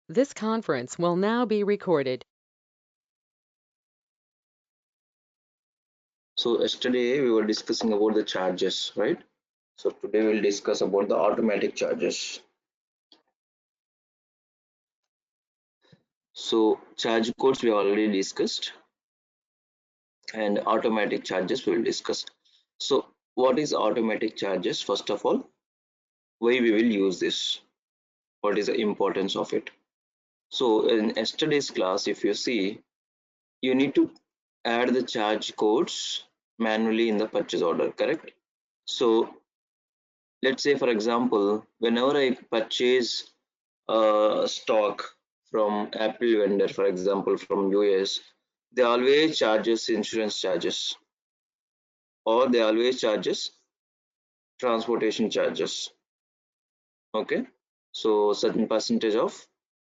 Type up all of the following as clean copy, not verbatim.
This conference will now be recorded. So yesterday we were discussing about the charges, right? So today we'll discuss about the automatic charges. So charge codes we already discussed, and automatic charges we will discuss. So what is automatic charges? First of all, why we will use this? What is the importance of it? So in yesterday's class, if you see, you need to add the charge codes manually in the purchase order, correct? So let's say for example, whenever I purchase stock from Apple vendor, for example, from US, they always charges insurance charges, or they always charges transportation charges. Okay, so certain percentage of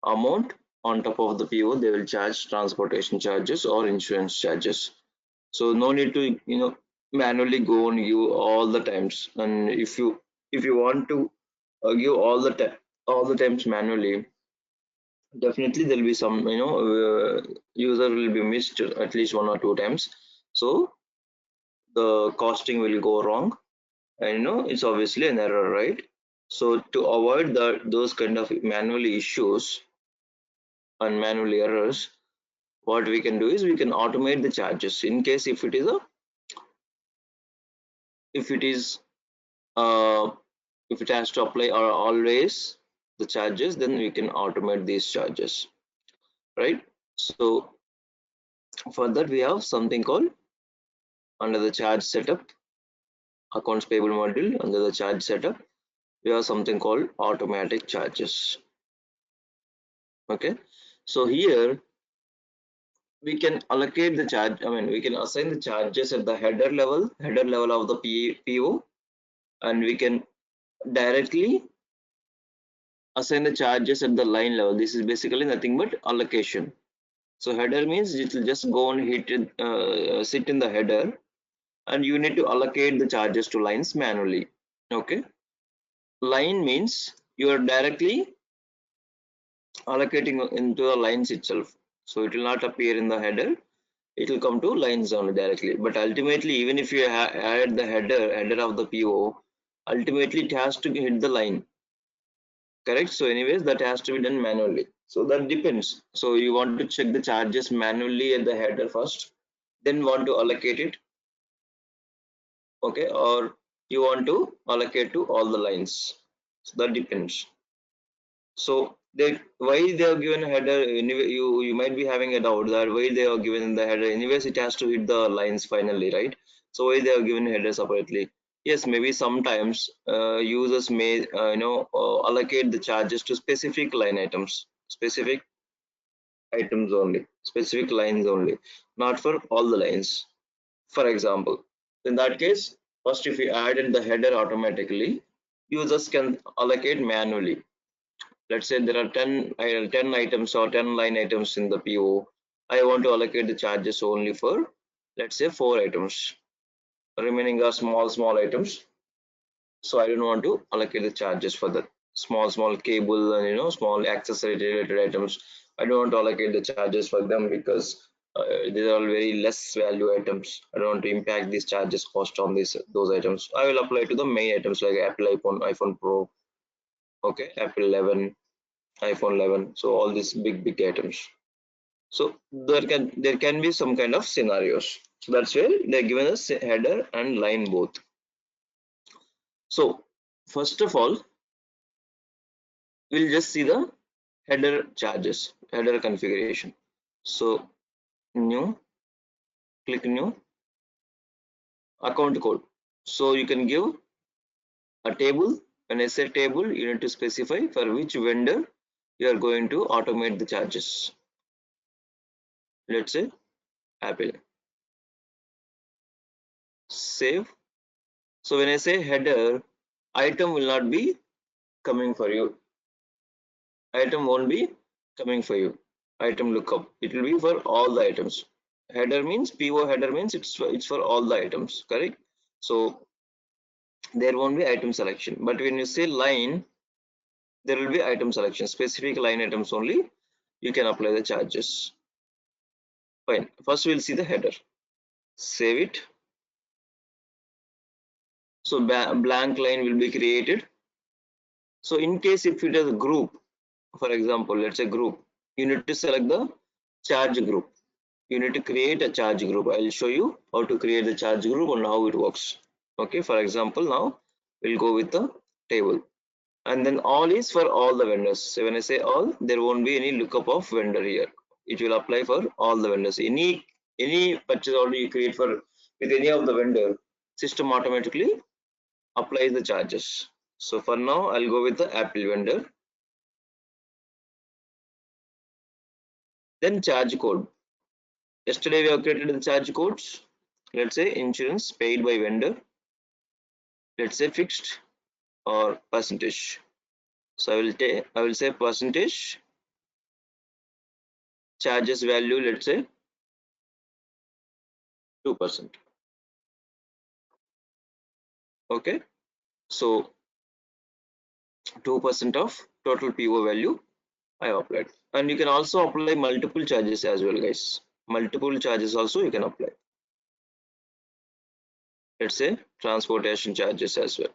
amount on top of the PO, they will charge transportation charges or insurance charges. So no need to manually go and give all the times. And if you want to give all the times manually, definitely there will be some user will be missed at least one or two times, so the costing will go wrong, and it's obviously an error, right? So to avoid those kind of manual issues and manual errors, what we can do is we can automate the charges. In case if it is uh, if it has to apply or always the charges, then we can automate these charges, right? So for that we have something called, under the charge setup, accounts payable module, under the charge setup, we have something called automatic charges. Okay, so here we can allocate the charge, we can assign the charges at the header level of the PO, and we can directly assign the charges at the line level. This is basically nothing but allocation. So header means it will just go and sit in the header, and you need to allocate the charges to lines manually. Okay, line means you are directly allocating into the lines itself, so it will not appear in the header, it will come to lines only directly. But ultimately, even if you add the header of the PO, ultimately it has to hit the line, correct? So anyways, that has to be done manually, so that depends. So you want to check the charges manually at the header first, then want to allocate it, okay, or you want to allocate to all the lines, so that depends. So they, why they are given a header anyway, you might be having a doubt that why they are given in the header. Anyways, it has to hit the lines finally, right? So why they are given header separately? Yes, maybe sometimes users may allocate the charges to specific line items, specific items only, specific lines only, not for all the lines. For example, in that case, first if you add in the header automatically, users can allocate manually. Let's say there are 10 items or 10 line items in the PO. I want to allocate the charges only for, let's say, 4 items. Remaining are small items. So I don't want to allocate the charges for the small cable and small accessory related items. I don't want to allocate the charges for them because these are all very less value items. I don't want to impact these charges cost on those items. I will apply to the main items like Apple iPhone Pro, okay, Apple 11, iPhone 11. So all these big items. So there can be some kind of scenarios. So that's where they're given us header and line both. So first of all, we'll just see the header charges, header configuration. So new, click new, account code. So you can give a table. When I say table, you need to specify for which vendor you are going to automate the charges. Let's say Apple. Save. So when I say header, item will not be coming for you. Item won't be coming for you. Item lookup. It will be for all the items. Header means PO header means it's for all the items, correct? So there won't be item selection. But when you say line, there will be item selection, specific line items only you can apply the charges. Fine. First we'll see the header. Save it. So blank line will be created. So in case if it is a group, for example, let's say group, you need to select the charge group. You need to create a charge group. I'll show you how to create the charge group and how it works. Okay, for example, now we'll go with the table. And then all is for all the vendors. So when I say all, there won't be any lookup of vendor here. It will apply for all the vendors. Any purchase order you create for with any of the vendor, system automatically applies the charges. So for now, I'll go with the Apple vendor. Then charge code. Yesterday we have created the charge codes. Let's say insurance paid by vendor. Let's say fixed or percentage. So I will say percentage charges value. Let's say 2%. Okay. So 2% of total PO value I applied. And you can also apply multiple charges as well, guys. Multiple charges also you can apply. Let's say transportation charges as well.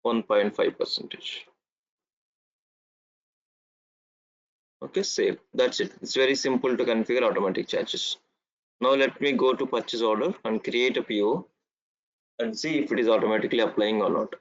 1.5 percentage. Okay, save. That's it. It's very simple to configure automatic charges. Now let me go to purchase order and create a PO and see if it is automatically applying or not.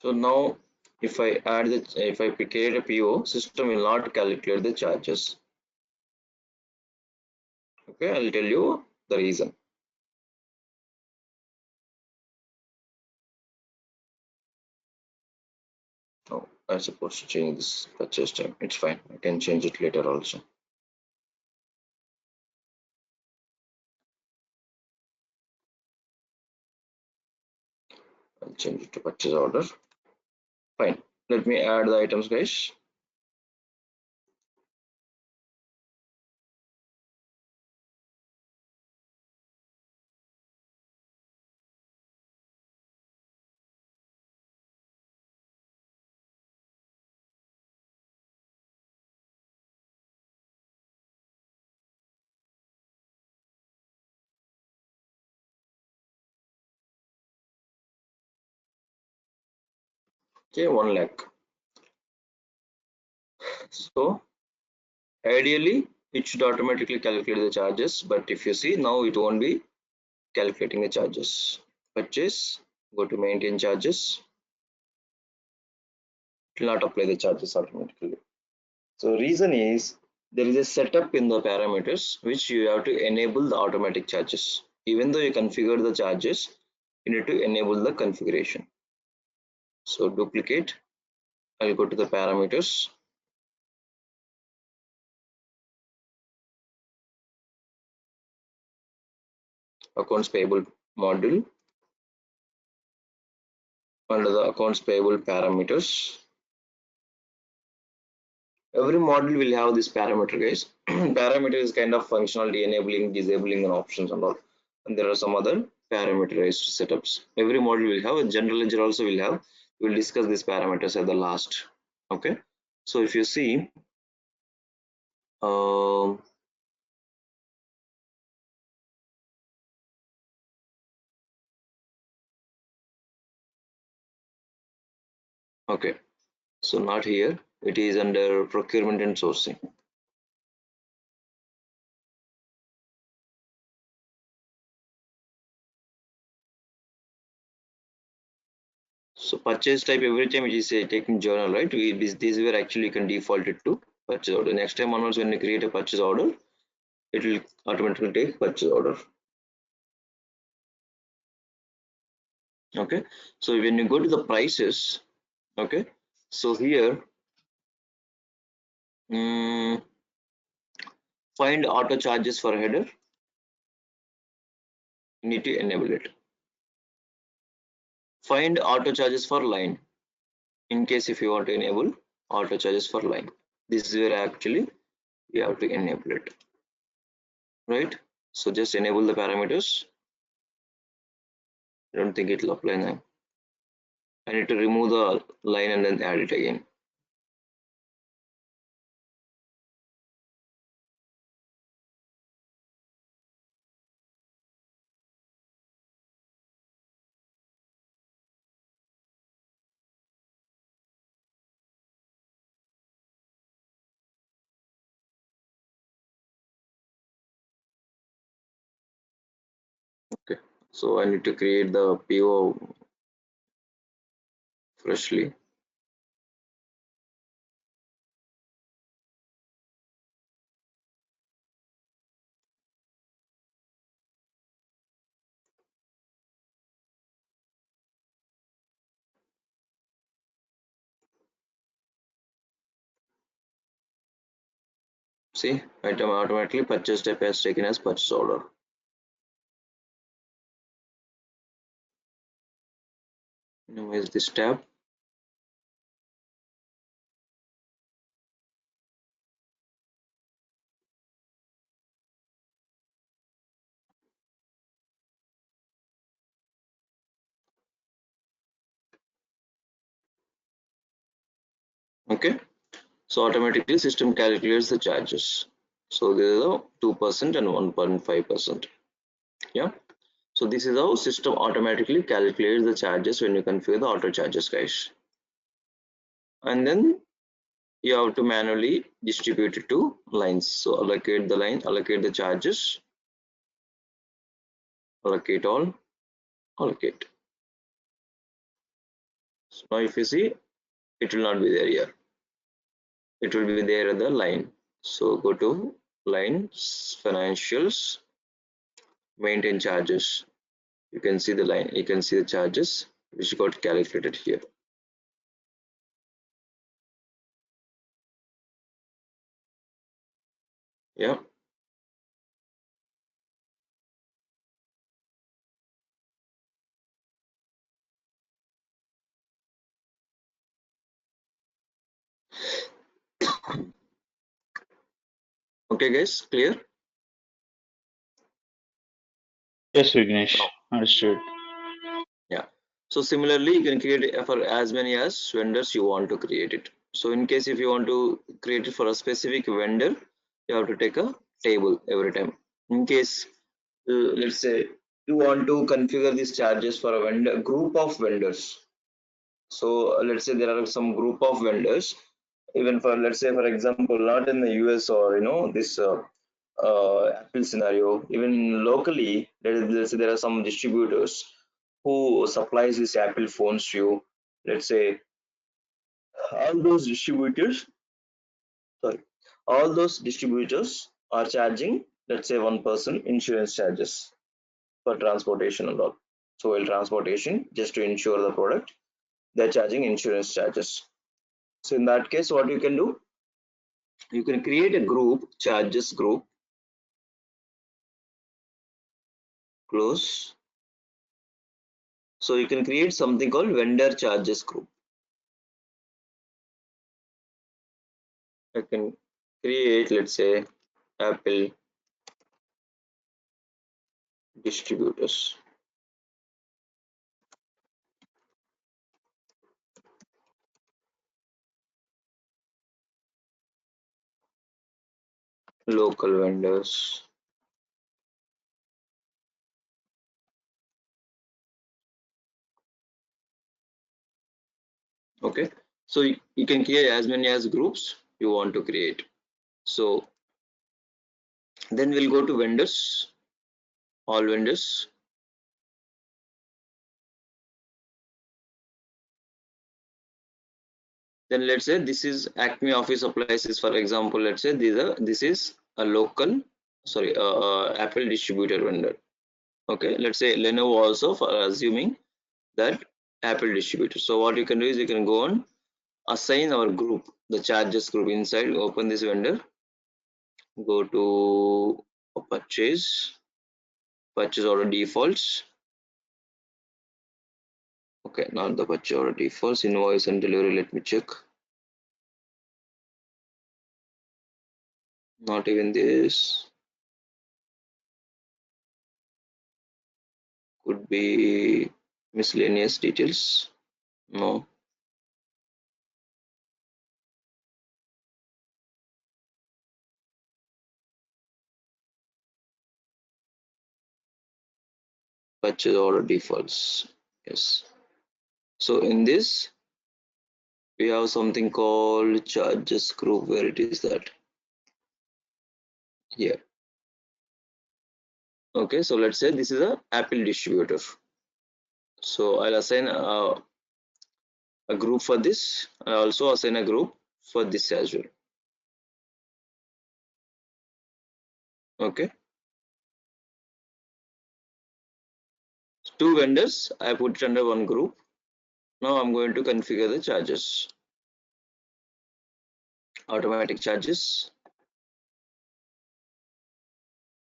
So now if I create a PO, system will not calculate the charges. Okay, I'll tell you the reason. Oh, I'm supposed to change this purchase time. It's fine. I can change it later also. I'll change it to purchase order. Fine. Let me add the items, guys. Okay, 1 lakh. So ideally, it should automatically calculate the charges, but if you see now, it won't be calculating the charges. Purchase, go to maintain charges. It will not apply the charges automatically. So reason is there is a setup in the parameters which you have to enable the automatic charges. Even though you configure the charges, you need to enable the configuration. So duplicate. I'll go to the parameters. Accounts payable module. Under the accounts payable parameters, every module will have this parameter, guys. Parameter is kind of functionality, enabling, disabling, and options and all. And there are some other parameterized setups. Every module will have a general ledger also will have. We'll discuss these parameters at the last. Okay. So if you see, um, Okay, so not here, it is under procurement and sourcing. So purchase type, every time it is taking journal, right? This is where actually you can default it to purchase order. Next time onwards, when you create a purchase order, it will automatically take purchase order. Okay, so when you go to the prices, okay, so here find auto charges for header, you need to enable it. Find auto charges for line, in case if you want to enable auto charges for line, this is where actually you have to enable it, right? So just enable the parameters. I don't think it will apply now. I need to remove the line and then add it again. Okay, so I need to create the PO freshly. See, item automatically purchase type has taken as purchase order. Minimize this tab. Okay, so automatically system calculates the charges. So there is a 2% and 1.5%. Yeah. So this is how system automatically calculates the charges when you configure the auto charges, guys. And then you have to manually distribute it to lines. So allocate the line, allocate the charges, allocate all, allocate. So now if you see, it will not be there here. It will be there at the line. So go to lines, financials, maintain charges. You can see the line, you can see the charges which got calculated here. Yeah. Okay, guys, clear? Yes, Vignesh. Now, Understood. yeah. So similarly, you can create it for as many as vendors you want to create it. So in case if you want to create it for a specific vendor, you have to take a table every time. In case, let's say you want to configure these charges for a vendor group of vendors. So let's say there are some group of vendors, even for let's say for example, not in the US or this Apple scenario, even locally, let's say there are some distributors who supplies these Apple phones to you. Let's say all those distributors, sorry, all those distributors are charging, let's say 1% insurance charges for transportation and all. So while transportation, just to insure the product, they're charging insurance charges. So in that case, what you can do, you can create a group, charges group, close. So you can create something called vendor charges group. I can create, let's say, Apple distributors. Local vendors. Okay. So you can create as many as groups you want to create. So then we'll go to vendors, all vendors. Then let's say this is Acme office appliances, for example. Let's say this is a local, sorry, Apple distributor vendor. Okay, let's say Lenovo also, for assuming that Apple distributor. So what you can do is you can go on assign our group, the charges group. Inside, open this vendor, go to purchase order defaults. Okay, not the purchase order defaults, invoice and delivery. Let me check. Not even this. Could be miscellaneous details. No. Purchase order defaults. Yes. So in this, we have something called charges group. Where it is that? Here. Okay, so let's say this is a Apple distributor. So I'll assign a group for this. I also assign a group for this as well. Okay. Two vendors, I put it under one group. Now I'm going to configure the charges. Automatic charges.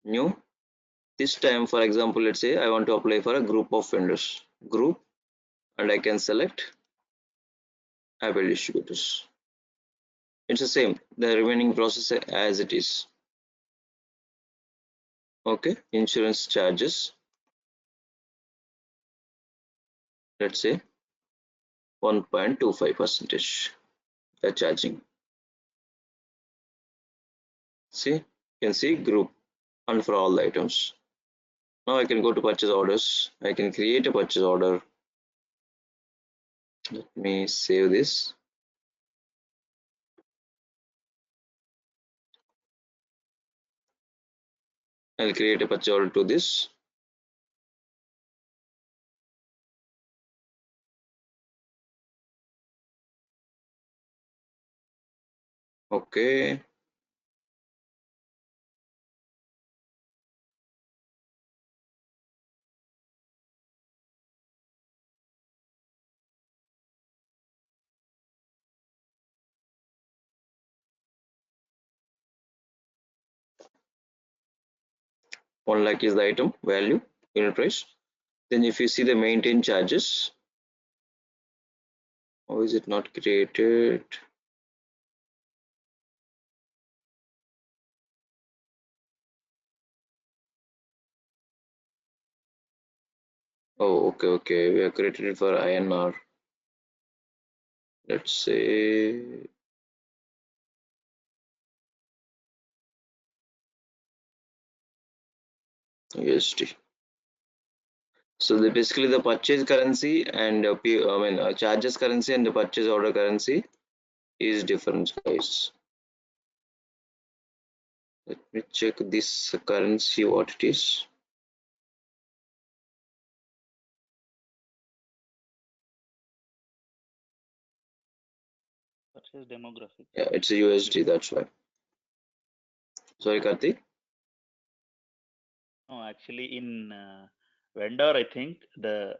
New. This time, for example, let's say I want to apply for a group of vendors. Group, and I can select Apple distributors. It's the same, the remaining process as it is. Okay, insurance charges. Let's say 1.25% they're charging. See, you can see group and for all the items. Now I can go to purchase orders. I can create a purchase order. Let me save this. I'll create a purchase order to this. Okay. One lakh is the item value, unit price. Then if you see the maintain charges, how is it not created? Oh, okay. We have created it for INR. Let's say USD. So basically the purchase currency and charges currency and the purchase order currency is different, guys. Let me check this currency what it is. Purchase demographic. Yeah, it's a USD. That's why. Sorry, Karthik. No, actually, in vendor, I think the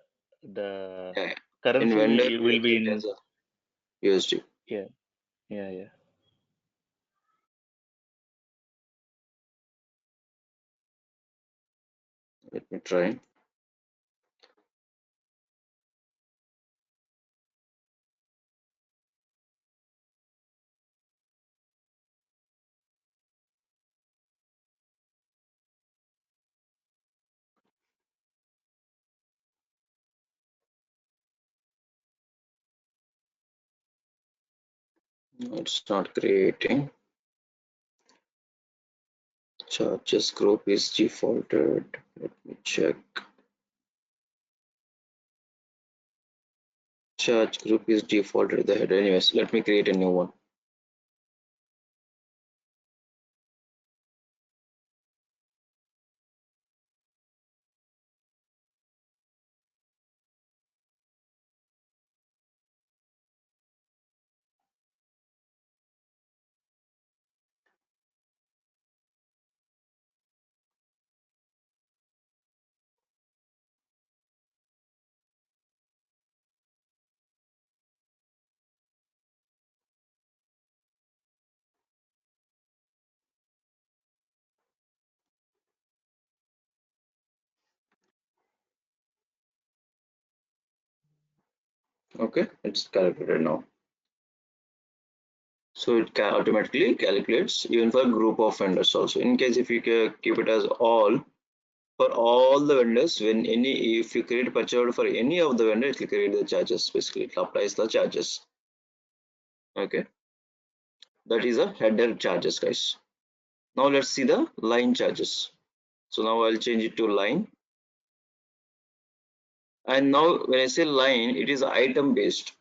Yeah, in vendor currency we will will be keep it in. as a USD. Yeah, yeah. Let me try. No, it's not creating. Charges group is defaulted. Let me check. charge group is defaulted at the header. Anyways, let me create a new one. Okay, it's calculated now. So it automatically calculates even for a group of vendors also. In case if you keep it as all, for all the vendors, when any if you create purchase order for any of the vendor, it will create the charges. Basically, it applies the charges. Okay, that is a header charges, guys. Now let's see the line charges. So now I'll change it to line. And now when I say line, it is item based.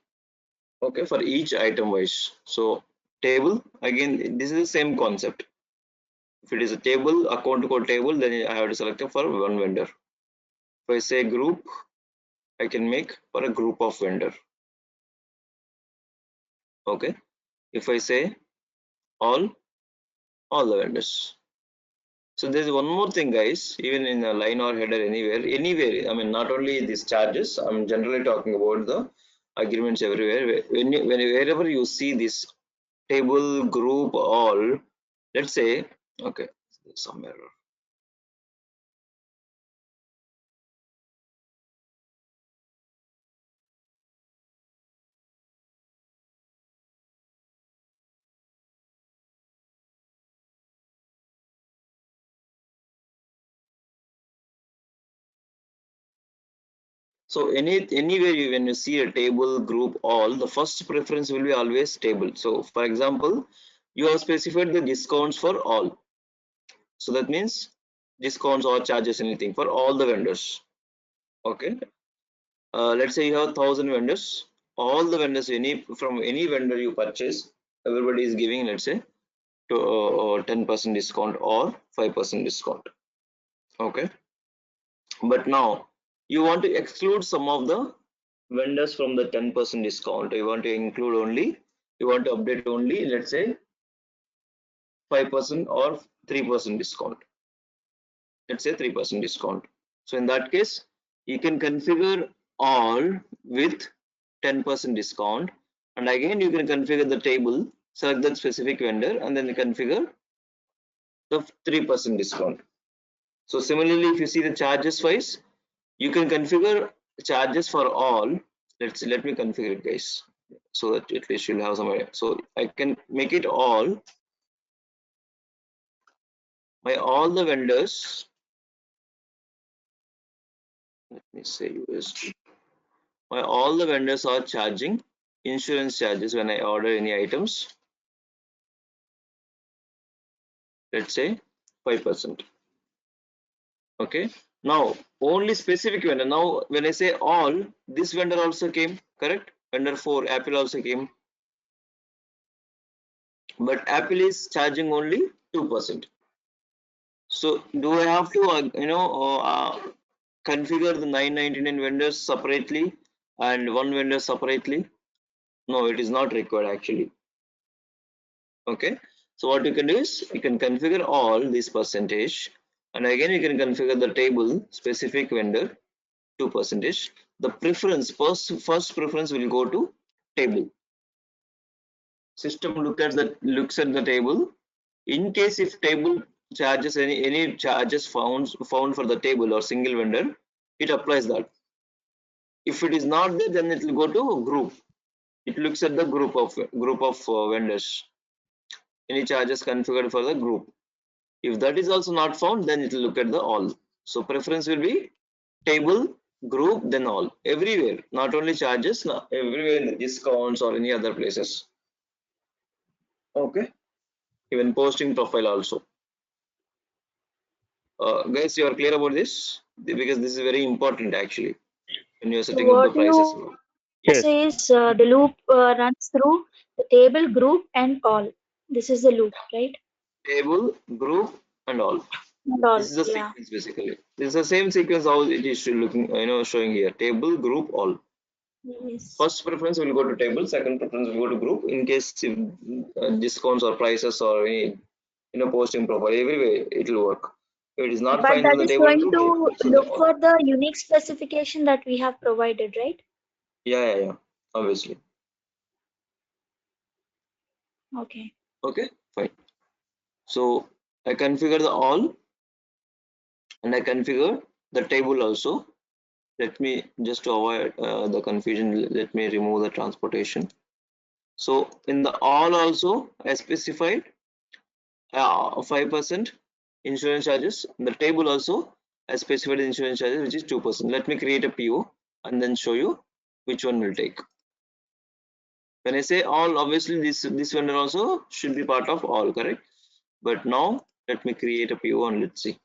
Okay, for each item wise. So table, again, this is the same concept. If it is a table, account code table, then I have to select it for one vendor. If I say group, I can make for a group of vendor. Okay. If I say all the vendors. So there's one more thing, guys, even in a line or header, anywhere, I mean, not only these charges, I'm generally talking about the agreements everywhere. Wherever you see this table, group, all, let's say, okay, some error. So anywhere when you see a table, group, all, the first preference will be always table. So for example, you have specified the discounts for all. So that means discounts or charges, anything for all the vendors. Okay. Let's say you have 1,000 vendors. All the vendors, from any vendor you purchase, everybody is giving, let's say, to 10% discount or 5% discount. Okay. But now you want to exclude some of the vendors from the 10% discount. You want to include only, you want to update only, let's say 5% or 3% discount. Let's say 3% discount. So in that case, you can configure all with 10% discount, and again you can configure the table, select that specific vendor, and then you configure the 3% discount. So similarly, if you see the charges wise, you can configure charges for all. Let me configure it, guys, so that at least you'll have some idea. So I can make it all by all the vendors. Let me say USD. My all the vendors are charging insurance charges when I order any items. Let's say 5%. Okay. Now only specific vendor. Now when I say all, this vendor also came, correct? Vendor 4, Apple also came, but Apple is charging only 2%. So do I have to configure the 999 vendors separately and one vendor separately? No, it is not required actually. Okay. So what you can do is you can configure all this percentage, and again you can configure the table specific vendor 2%. The preference, first preference will go to table. System looks at the table. In case if table charges any charges found for the table or single vendor, it applies that. If it is not there, then it will go to group. It looks at the group of vendors. Any charges configured for the group. If that is also not found, then it will look at the all. So preference will be table, group, then all. Everywhere, not only charges, everywhere in the discounts or any other places. Okay. Even posting profile also. Guys, you are clear about this? Because this is very important actually when you are So setting up the what prices. you Yes. says the loop runs through the table, group, and all. This is the loop, right? Table, group, and all. And all, This is the yeah. sequence basically. This is the same sequence how it is looking, showing here. Table, group, all. Yes. First preference will go to table. Second preference will go to group. In case if, discounts or prices or any, posting profile, everywhere it will work. If it is not But find in that the is table going group, it to works in the look all. for the unique specification that we have provided, right? Yeah. Obviously. Okay. Okay, fine. So I configure the all and I configure the table also. Let me just to avoid the confusion, let me remove the transportation. So in the all also I specified 5% insurance charges. In the table also I specified the insurance charges which is 2%. Let me create a PO and then show you which one will take. When I say all, obviously this vendor also should be part of all, correct? But now let me create a PO and let's see.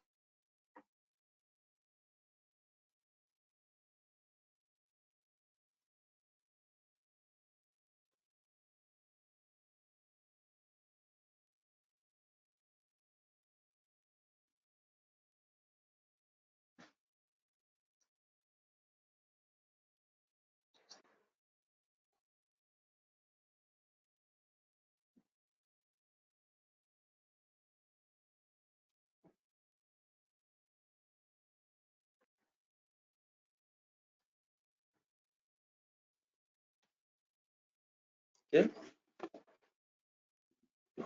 Okay,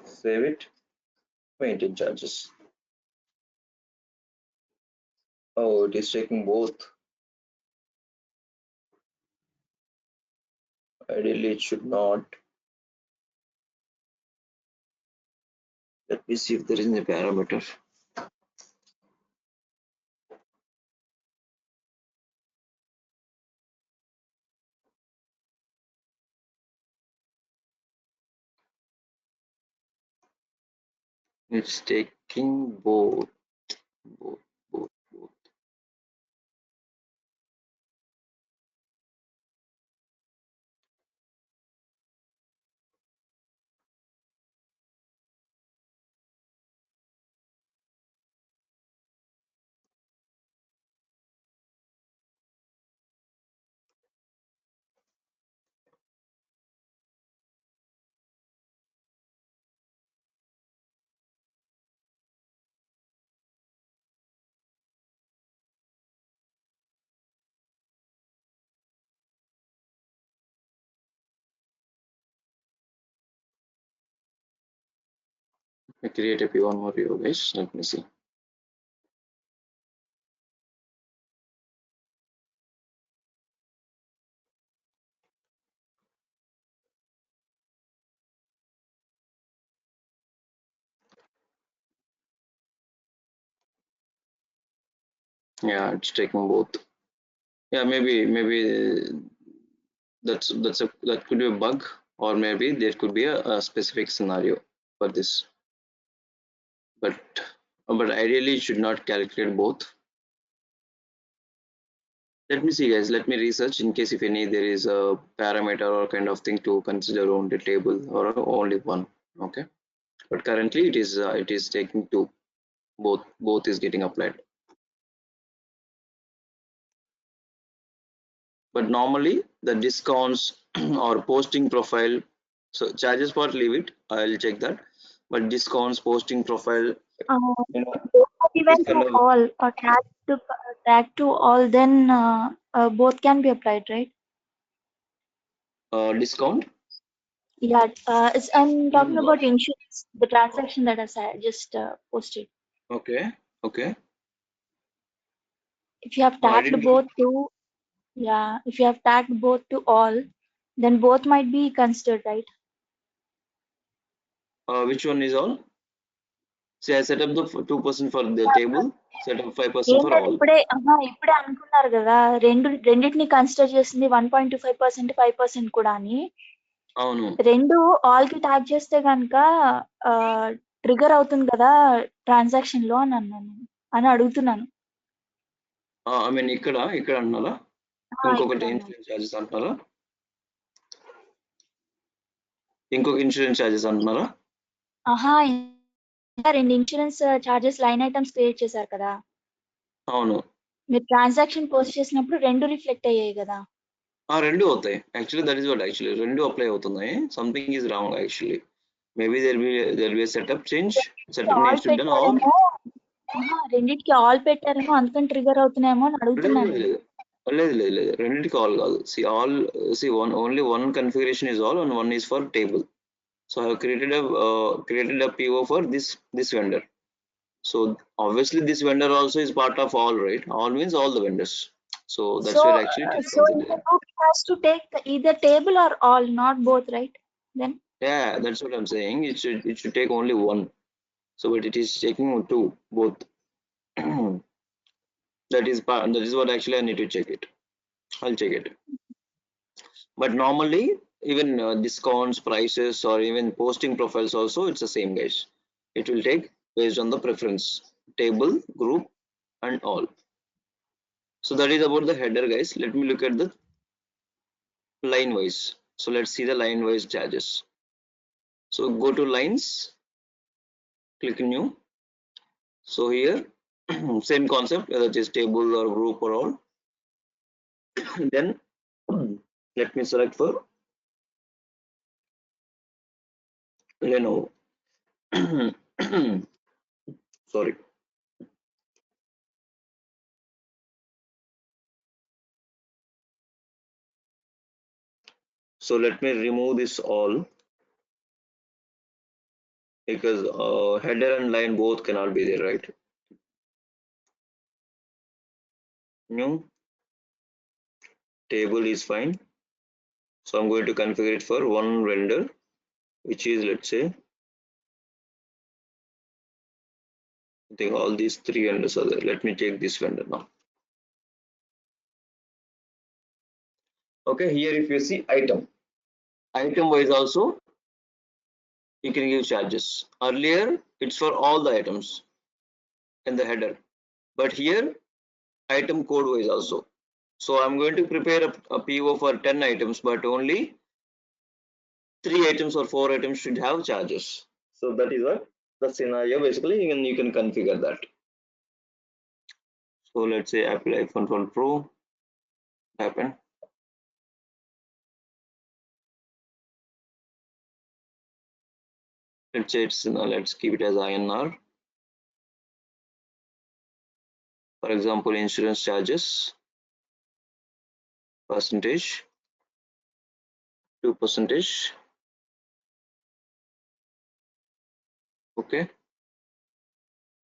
save it. Maintain charges. Oh, it is taking both. Ideally, it should not. Let me see if there is any parameter. It's taking both, both. I create a P1 more PO, guys. Let me see. Yeah, it's taking both. Yeah, maybe that could be a bug, or maybe there could be a specific scenario for this. But ideally, it should not calculate both. Let me see, guys. Let me research in case if any there is a parameter or kind of thing to consider on the table or only one. Okay, but currently it is taking two. Both is getting applied. But normally the discounts or posting profile, so charges part leave it, I'll check that. But discounts, posting profile, Uh, you know, both are given this kind to of all or tag to all, then both can be applied, right? discount. Yeah, I'm talking No. about insurance, the transaction that I just posted. Okay, okay. If you have No, I tagged didn't get both it. to, yeah, if you have tagged both to all, then both might be considered, right? Which one is all? See, I set up the 2% for the table, set up 5% ఏం for లేదు, all. ఇప్పుడే అనుకున్నారు కదా, రెండింటిని consider చేసింది 1.25%, 5% కూడా అని. అవును. రెండు ఆల్ కి ట్యాగ్ చేస్తే కనుక ట్రిగర్ అవుతుంది కదా ట్రాన్సాక్షన్ లో అని అన్నాను, అని అడుగుతున్నాను. ఐ మీన్ ఇక్కడ అంటున్నారా? ఇక్కడ ఇంకొకటి అన్నాను. ఇన్సూరెన్స్ చార్జెస్ అంటున్నారా? ఇంకొక ఇన్సూరెన్స్ ఛార్జెస్ అంటున్నారా? ఆహా! ఇంకా 2 insurance charges line items create చేశారు కదా! అవును. మీరు ట్రాన్సాక్షన్ పోస్ట్ చేసినప్పుడు 2 రిఫ్లెక్ట్ అయ్యాయి కదా! ఆ! 2 అవుతాయి. Actually that is what actually 2 apply అవుతున్నాయి. Something is wrong actually. Maybe there be a setup change. Setup all needs to be done or పెట్టారేమో. ఆహా! రెండిటికి ఆల్ పెట్టారేమో అందుకని ట్రిగ్గర్ అవుతున్నాయేమో అని లేదు అడుగుతున్నాను లేదు నేను. లేదు. లేదు లేదు లేదు. రెండిటికి ఆల్ కాదు. Only one configuration is all and one is for table. So I have created a PO for this vendor. So obviously this vendor also is part of all, right? All means all the vendors. So So, that's where actually it so comes in into the it. group it has to take either table or all, not both, right? Then Yeah, that's what I'm saying. It should take only one. So but it is taking two, both. That is what actually I need to check it. I'll check it. But normally even discounts, prices, or even posting profiles also it's the same, guys. It will take based on the preference, table, group, and all. So that is about the header, guys. Let me look at the line wise. So let's see the line wise charges. So go to lines, click new. So here same concept, whether it is table or group or all. Then let me select for Lenovo. Sorry. So let me remove this all because header and line both cannot be there, right? New table is fine. So I'm going to configure it for one vendor, which is, let's say, I think all these three vendors are there. Let me take this vendor now. Okay, here if you see item wise also you can give charges. Earlier it's for all the items in the header, but here item code wise also. So I'm going to prepare a PO for 10 items, but only 3 items or 4 items should have charges. So that is what the scenario basically you can configure that. So let's say Apple iPhone 12 Pro happen. Let's say let's keep it as INR. For example, insurance charges percentage 2%. Okay,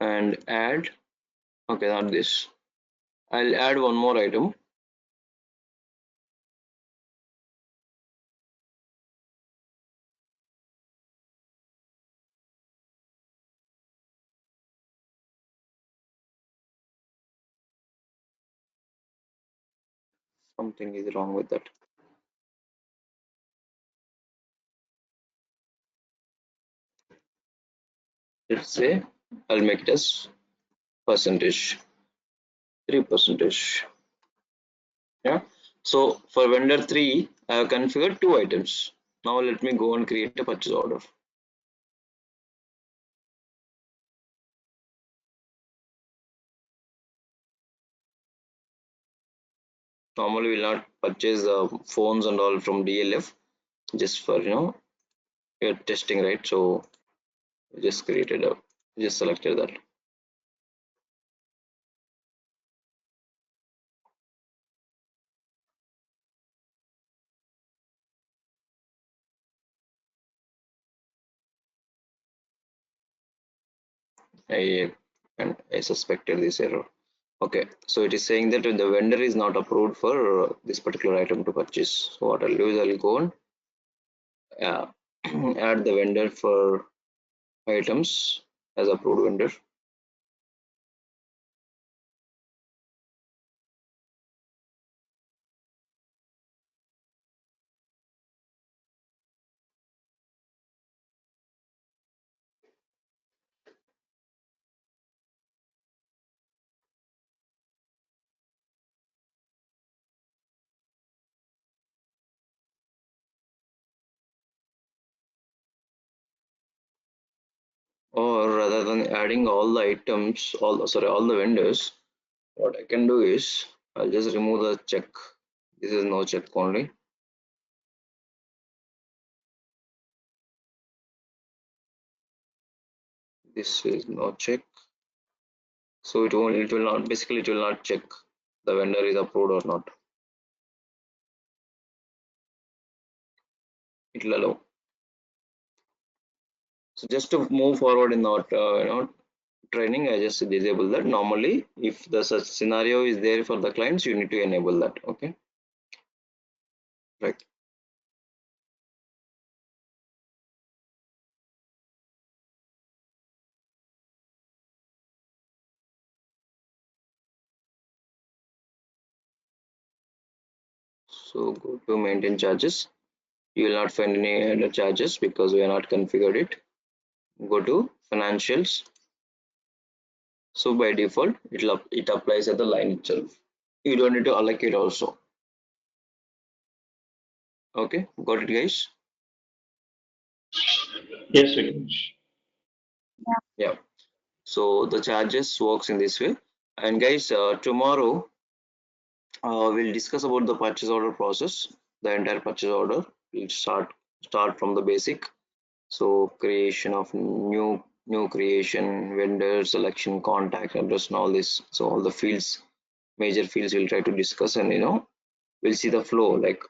and add. Okay, not this. I'll add one more item. Something is wrong with that. Let's say I'll make it as percentage 3%. Yeah. So for vendor 3, I have configured 2 items. Now let me go and create a purchase order. Normally we'll not purchase phones and all from DLF just for your testing, right? So just selected that. I suspected this error. Okay, so it is saying that the vendor is not approved for this particular item to purchase. So what I'll do is I'll go and uh, add the vendor for items as approved vendor. rather than adding all the items, all the vendors, what I can do is I'll just remove the check. This is no check only. This is no check. So it will not check the vendor is approved or not. It will allow. So just to move forward in our training, I just disable that. Normally, if the such scenario is there for the clients, you need to enable that. Okay, right. So go to maintain charges. You will not find any other charges because we are not configured it. Go to financials. So by default, it applies at the line itself. You don't need to allocate also. Okay, got it, guys? Yes, Vignesh. Yeah. So the charges works in this way. And guys, tomorrow we'll discuss about the purchase order process. The entire purchase order. We'll start from the basic. So creation of new creation, vendor selection, contact address, and all this. So all the fields, major fields, we'll try to discuss, and we'll see the flow like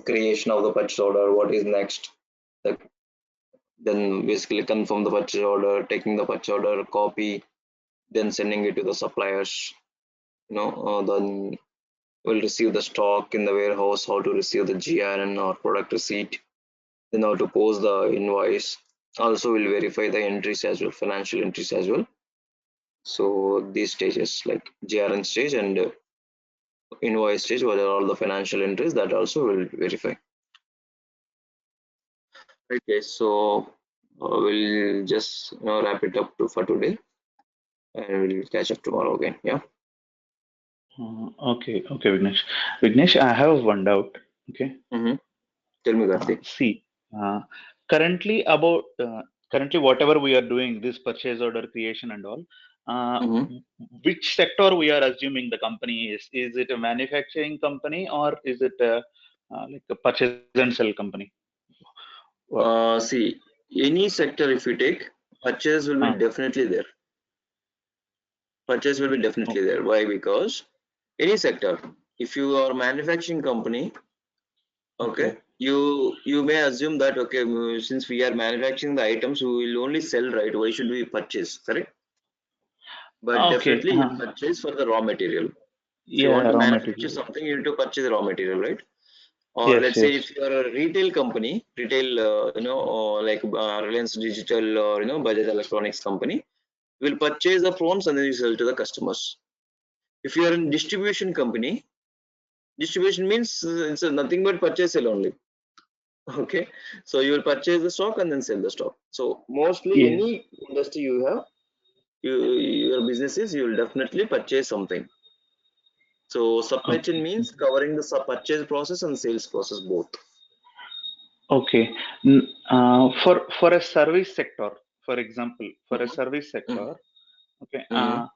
creation of the purchase order. What is next? Like, then basically confirm the purchase order, taking the purchase order, copy, then sending it to the suppliers. Then we'll receive the stock in the warehouse, how to receive the GRN or product receipt, then how to post the invoice. Also, we'll verify the entries as well, financial entries as well. So these stages like GRN stage and invoice stage, what are all the financial entries, that also will verify. Okay, so we'll just wrap it up for today, and we'll catch up tomorrow again. Yeah. Okay, Vignesh. Vignesh, I have one doubt. Okay. Mm-hmm. Tell me, Karthik. See, uh, currently about currently whatever we are doing, this purchase order creation and all, Mm-hmm. which sector we are assuming the company is? Is it a manufacturing company or is it like a purchase and sell company? See, any sector if you take, purchase will be Uh, definitely there. Purchase will be definitely okay, there. Why? Because any sector, if you are a manufacturing company, okay, okay, you may assume that okay, since we are manufacturing the items, we will only sell, right? Why should we purchase? Correct? But okay. definitely you purchase for the raw material. If you want Yeah, to raw manufacture material. something, you need to purchase the raw material, right? Or Yes, let's say yes. if you are a retail company, retail, like Reliance Digital or Budget Electronics company, will purchase the phones and then you sell to the customers. If you are in distribution company, distribution means it's nothing but purchase sale only. Okay, so you will purchase the stock and then sell the stock. So mostly Yeah. any industry you have, your businesses, you will definitely purchase something. So supply chain Okay. means covering the purchase process and sales process both. Okay. For a service sector, for example, for a service Mhm. sector, okay, Mhm.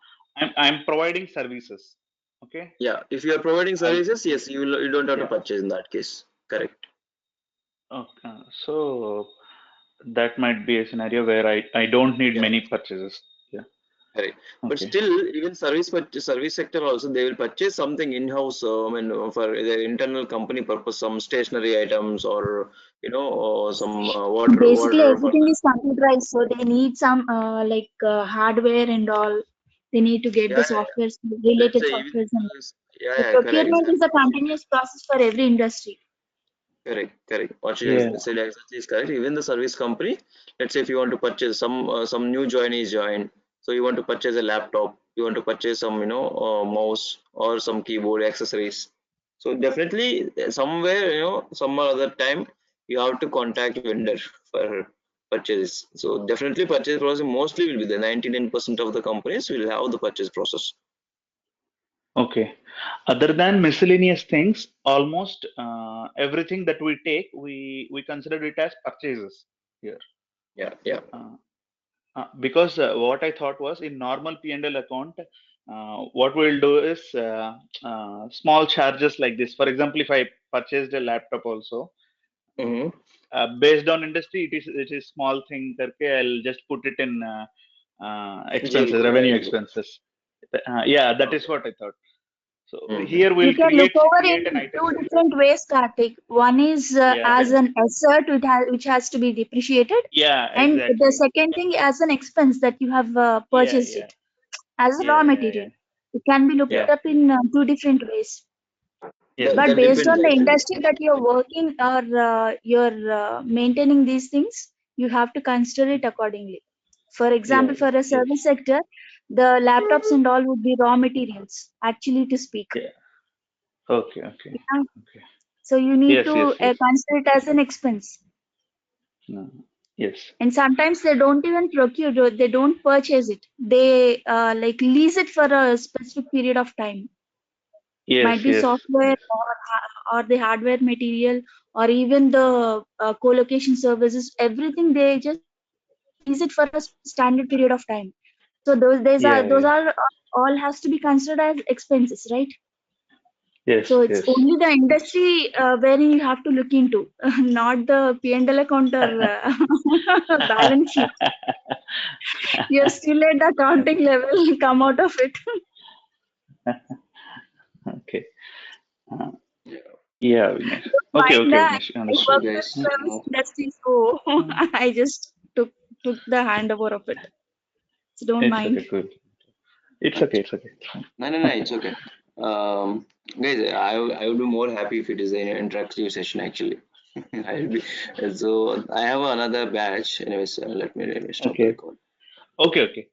I'm providing services. Okay. Yeah, if you are providing I services, yes, you don't have to Yeah. purchase in that case. Correct. Okay. So that might be a scenario where I don't need Yeah, many purchases. Yeah. correct. But Okay. still, even service sector also, they will purchase something in-house. I mean, for their internal company purpose, some stationery items or or some Basically, water for everything the. is computerized, so they need some hardware and all. They need to get the Yeah, yeah, yeah. softwares, Let's related say even softwares, and yeah, the yeah, correct, procurement is a exactly. continuous process for every industry. Correct, correct. What you Yeah. said exactly is correct. Even the service company, let's say if you want to purchase some new joinees join, so you want to purchase a laptop, you want to purchase some mouse or some keyboard accessories. So definitely somewhere some other time you have to contact vendor for purchase. So definitely purchase process mostly will be the 99% of the companies will have the purchase process. Okay. Other than miscellaneous things, almost everything that we take, we consider it as purchases here. Yeah, yeah. Uh, Because what I thought was in normal P&L account, what we'll do is small charges like this. For example, if I purchased a laptop also, Mm-hmm. based on industry, it is small thing. Karke, I'll just put it in expenses, revenue expenses. Yeah, that is what I thought. So here You we'll can look over in create an item two separate. different ways, Kartik. One is Yeah, as an asset which has to be depreciated, yeah, and the exactly. second thing as an expense that you have Yeah, purchased yeah, it as a yeah, raw yeah, material. yeah, It can be looked yeah. up in two different ways. Yes, But That yes, based depends on the actually. industry that you're working or you're maintaining these things, you have to consider it accordingly. For yeah, example, for a yes, service sector, the laptops and all would be raw materials, actually to speak. yeah. Okay, okay, Yeah. okay. So you need Yes, to yes, yes. consider it as an expense. No. Yes, And sometimes they don't even procure, they don't purchase it. They like lease it for a specific period of time. Might yes, be yes, software yes, or the hardware material or even the co-location services. Everything they just lease it for a standard period of time. So yeah, those yeah. are all has to be considered as expenses, right? Yes, So it's yes. only the industry wherein you have to look into, not the P&L account or balance sheet. You're still at the accounting level, come out of it. Okay. Uh, Yeah. yeah, Vignesh. Don't Okay, mind okay, that. Vignesh. I So Understood. worked in guys, service industry, so I just took the handover of it. So don't It's mind. okay, cool. It's okay, it's okay. no, it's okay. Guys, I would be more happy if it is an interactive session actually. I'll be so I have another batch. Anyways, let me stop the Okay, record. okay, okay.